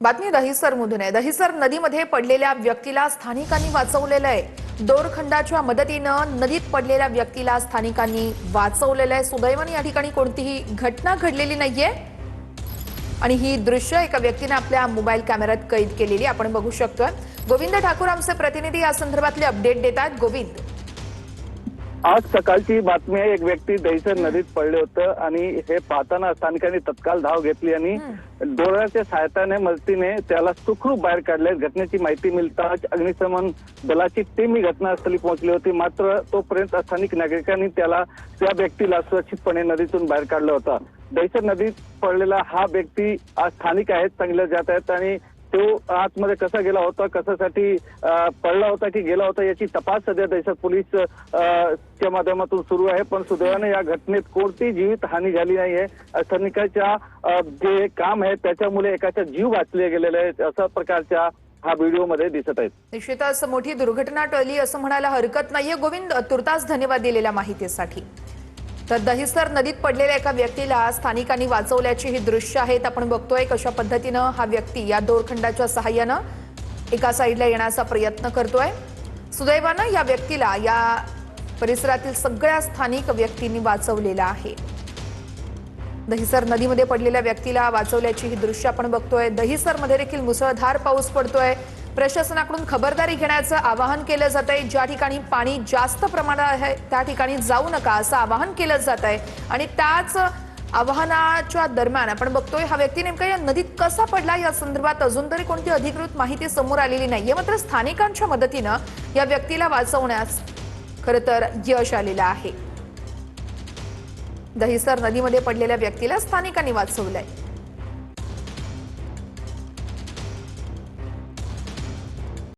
बातमी दहिसरमधून आहे। दहिसर नदीमध्ये पडलेल्या व्यक्तीला स्थानिकांनी वाचवलेलं आहे। दोरखंडाच्या मदतीनं नदीत पडलेल्या व्यक्तीला स्थानिकांनी वाचवलेलं आहे। सुदैवाने या ठिकाणी कोणतीही घटना घडलेली नाहीये आणि ही दृश्य एका व्यक्तीने आपल्या मोबाईल कॅमेऱ्यात कैद केलेली आपण बघू शकतोय। गोविंद ठाकूर आमचे प्रतिनिधी या संदर्भातले अपडेट देतात। गोविंद, आज सकाळची बातमी आहे, एक व्यक्ती दहिसर नदीत पडले होतं आणि हे पाहताना स्थानिकांनी तत्काळ धाव घेतली आणि दोऱ्याच्या सहायताने मदतीने त्याला सुखरूप बाहेर काढले। घटनेची माहिती मिळताच अग्निशमन दलाची टीम ही घटनास्थळी पोहोचली होती, मात्र तोपर्यंत स्थानिक नागरिकांनी त्या व्यक्तीला सुरक्षितपणे नदीतून बाहेर काढलं होतं। दहिसर नदीत पडलेला हा व्यक्ती आज स्थानिक आहेत सांगितलं जात आहेत आणि तो आतमध्ये कसा गेला होता, कशासाठी पडला होता की गेला होता याची तपास सध्या दहिसर पोलीस च्या माध्यमातून सुरू आहे। पण सुदैवाने या घटनेत कोणतीही जीवित हानी झाली नाहीये। स्थानिकांच्या जे काम आहे त्याच्यामुळे एकाचा जीव वाचले गेलेला आहे अशा प्रकारच्या हा व्हिडिओमध्ये दिसत आहे। निश्चितच मोठी दुर्घटना टळली असं म्हणायला हरकत नाहीये। गोविंद, तुर्तास धन्यवाद दिलेल्या माहितीसाठी। तर दहिसर नदीत पडलेल्या एका व्यक्तीला स्थानिकांनी वाचवल्याची ही दृश्य आहेत आपण बघतोय। कशा पद्धतीनं हा व्यक्ती या दोरखंडाच्या सहाय्यानं एका साईडला येण्याचा प्रयत्न करतोय। सुदैवानं या व्यक्तीला या परिसरातील सगळ्या स्थानिक व्यक्तींनी वाचवलेला आहे। दहिसर नदीमध्ये पडलेल्या व्यक्तीला वाचवल्याची ही दृश्य आपण बघतोय। दहिसरमध्ये देखील मुसळधार पाऊस पडतोय। प्रशासनाकडून खबरदारी घेण्याचं आवाहन केलं जात आहे। ज्या ठिकाणी पाणी जास्त प्रमाणात आहे त्या ठिकाणी जाऊ नका असं आवाहन केलं जात आहे आणि त्याच आवाहनाच्या दरम्यान आपण बघतोय हा व्यक्ती नेमका या नदीत कसा पडला या संदर्भात अजून तरी कोणती अधिकृत माहिती समोर आलेली नाहीये। मात्र स्थानिकांच्या मदतीनं या व्यक्तीला वाचवण्यास खरं तर यश आलेलं आहे। दहिसर नदीमध्ये पडलेल्या व्यक्तीला स्थानिकांनी वाचवलंय।